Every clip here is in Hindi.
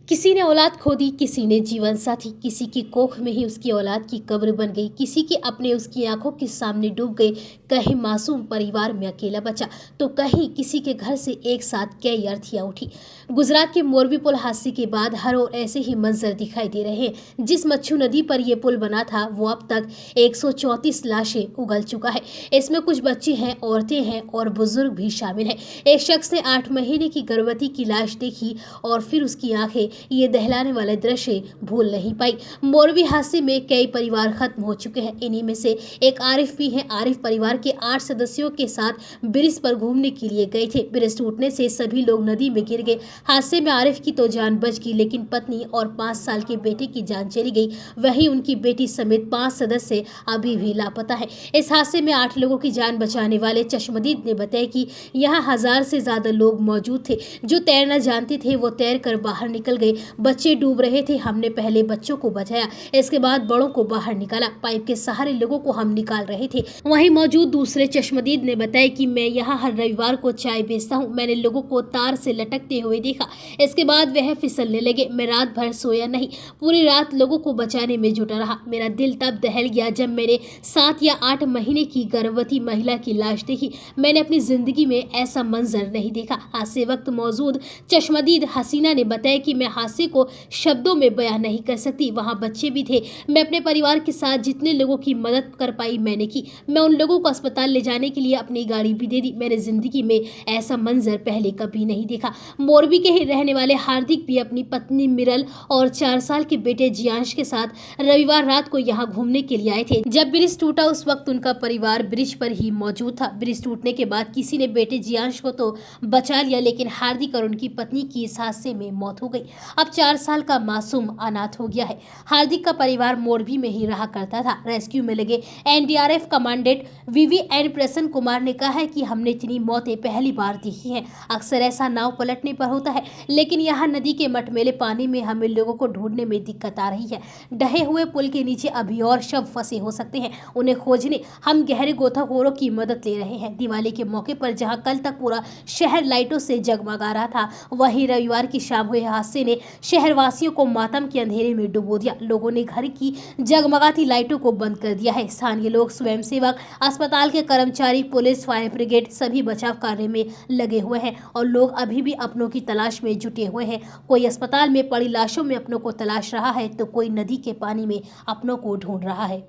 किसी ने औलाद खो दी, किसी ने जीवन साथी, किसी की कोख में ही उसकी औलाद की कब्र बन गई, किसी के अपने उसकी आंखों के सामने डूब गए। कहीं मासूम परिवार में अकेला बचा, तो कहीं किसी के घर से एक साथ कई अर्थियां उठी। गुजरात के मोरबी पुल हादसे के बाद हर ओर ऐसे ही मंजर दिखाई दे रहे हैं। जिस मच्छू नदी पर यह पुल बना था, वो अब तक 134 लाशें उगल चुका है। इसमें कुछ बच्चे हैं, औरतें हैं और बुजुर्ग भी शामिल हैं। एक शख्स ने 8 महीने की गर्भवती की लाश देखी और फिर उसकी आंखें ये दहलाने वाले दृश्य भूल नहीं पाई। मोरबी हादसे में कई परिवार खत्म हो चुके हैं। इन्हीं में से एक आरिफ भी है। आरिफ परिवार के 8 सदस्यों के साथ ब्रिज पर घूमने के लिए गए थे। ब्रिज टूटने से सभी लोग नदी में गिर गए। हादसे में आरिफ की तो जान बच गई, लेकिन पत्नी और 5 साल के बेटे की जान चली गई। वहीं उनकी बेटी समेत 5 सदस्य अभी भी लापता है। इस हादसे में 8 लोगों की जान बचाने वाले चश्मदीद ने बताया कि यहाँ 1000 से ज्यादा लोग मौजूद थे। जो तैरना जानते थे वो तैर कर बाहर निकल गए। बच्चे डूब रहे थे, हमने पहले बच्चों को बचाया, इसके बाद बड़ों को बाहर निकाला। पाइप के सहारे लोगों को हम निकाल रहे थे। वहीं मौजूद दूसरे चश्मदीद ने बताया कि मैं यहाँ हर रविवार को चाय बेचता हूँ। मैंने लोगों को तार से लटकते हुए देखा, इसके बाद वह फिसलने लगे। मैं रात भर सोया नहीं, पूरी रात लोगों को बचाने में जुटा रहा। मेरा दिल तब दहल गया जब मैंने 7 या 8 महीने की गर्भवती महिला की लाश देखी। मैंने अपनी जिंदगी में ऐसा मंजर नहीं देखा। हादसे वक्त मौजूद चश्मदीद हसीना ने बताया कि मैं हादसे को शब्दों में बयान नहीं कर सकती। वहां बच्चे भी थे। मैं अपने परिवार के साथ जितने लोगों की मदद कर पाई मैंने की। मैं उन लोगों को अस्पताल ले जाने के लिए अपनी गाड़ी भी दे दी। मैंने जिंदगी में ऐसा मंजर पहले कभी नहीं देखा। मोरबी के ही रहने वाले हार्दिक भी अपनी पत्नी मिरल और 4 साल के बेटे जियांश के साथ रविवार रात को यहाँ घूमने के लिए आए थे। जब ब्रिज टूटा उस वक्त उनका परिवार ब्रिज पर ही मौजूद था। ब्रिज टूटने के बाद किसी ने बेटे जियांश को तो बचा लिया, लेकिन हार्दिक और उनकी पत्नी की इस हादसे में मौत हो गई। अब 4 साल का मासूम अनाथ हो गया है। हार्दिक का परिवार मोरबी में ही रहा करता था। रेस्क्यू में लगे एनडीआरएफ कमांडेंट वीवीएन प्रसन्न कुमार ने कहा है कि हमने इतनी मौतें पहली बार देखी हैं। अक्सर ऐसा नाव पलटने पर होता है, लेकिन यहाँ नदी के मटमैले पानी में हमें लोगों को ढूंढने में दिक्कत आ रही है। ढहे हुए पुल के नीचे अभी और शव फंसे हो सकते हैं। उन्हें खोजने हम गहरे गोताखोरों की मदद ले रहे हैं। दिवाली के मौके पर जहाँ कल तक पूरा शहर लाइटों से जगमगा रहा था, वहीं रविवार की शाम हुए हादसे ने शहरवासियों को मातम के अंधेरे में डुबो दिया। लोगों ने घर की जगमगाती लाइटों को बंद कर दिया है। स्थानीय लोग, स्वयंसेवक, अस्पताल के कर्मचारी, पुलिस, फायर ब्रिगेड सभी बचाव कार्य में लगे हुए हैं और लोग अभी भी अपनों की तलाश में जुटे हुए हैं। कोई अस्पताल में पड़ी लाशों में अपनों को तलाश रहा है, तो कोई नदी के पानी में अपनों को ढूंढ रहा है।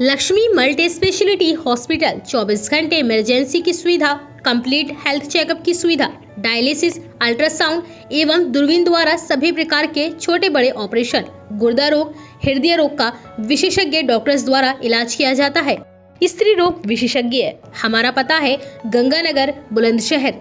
लक्ष्मी मल्टी स्पेशलिटी हॉस्पिटल 24 घंटे इमरजेंसी की सुविधा, कंप्लीट हेल्थ चेकअप की सुविधा, डायलिसिस, अल्ट्रासाउंड एवं दूरबीन द्वारा सभी प्रकार के छोटे बड़े ऑपरेशन, गुर्दा रोग, हृदय रोग का विशेषज्ञ डॉक्टर्स द्वारा इलाज किया जाता है। स्त्री रोग विशेषज्ञ। हमारा पता है गंगानगर, बुलंदशहर।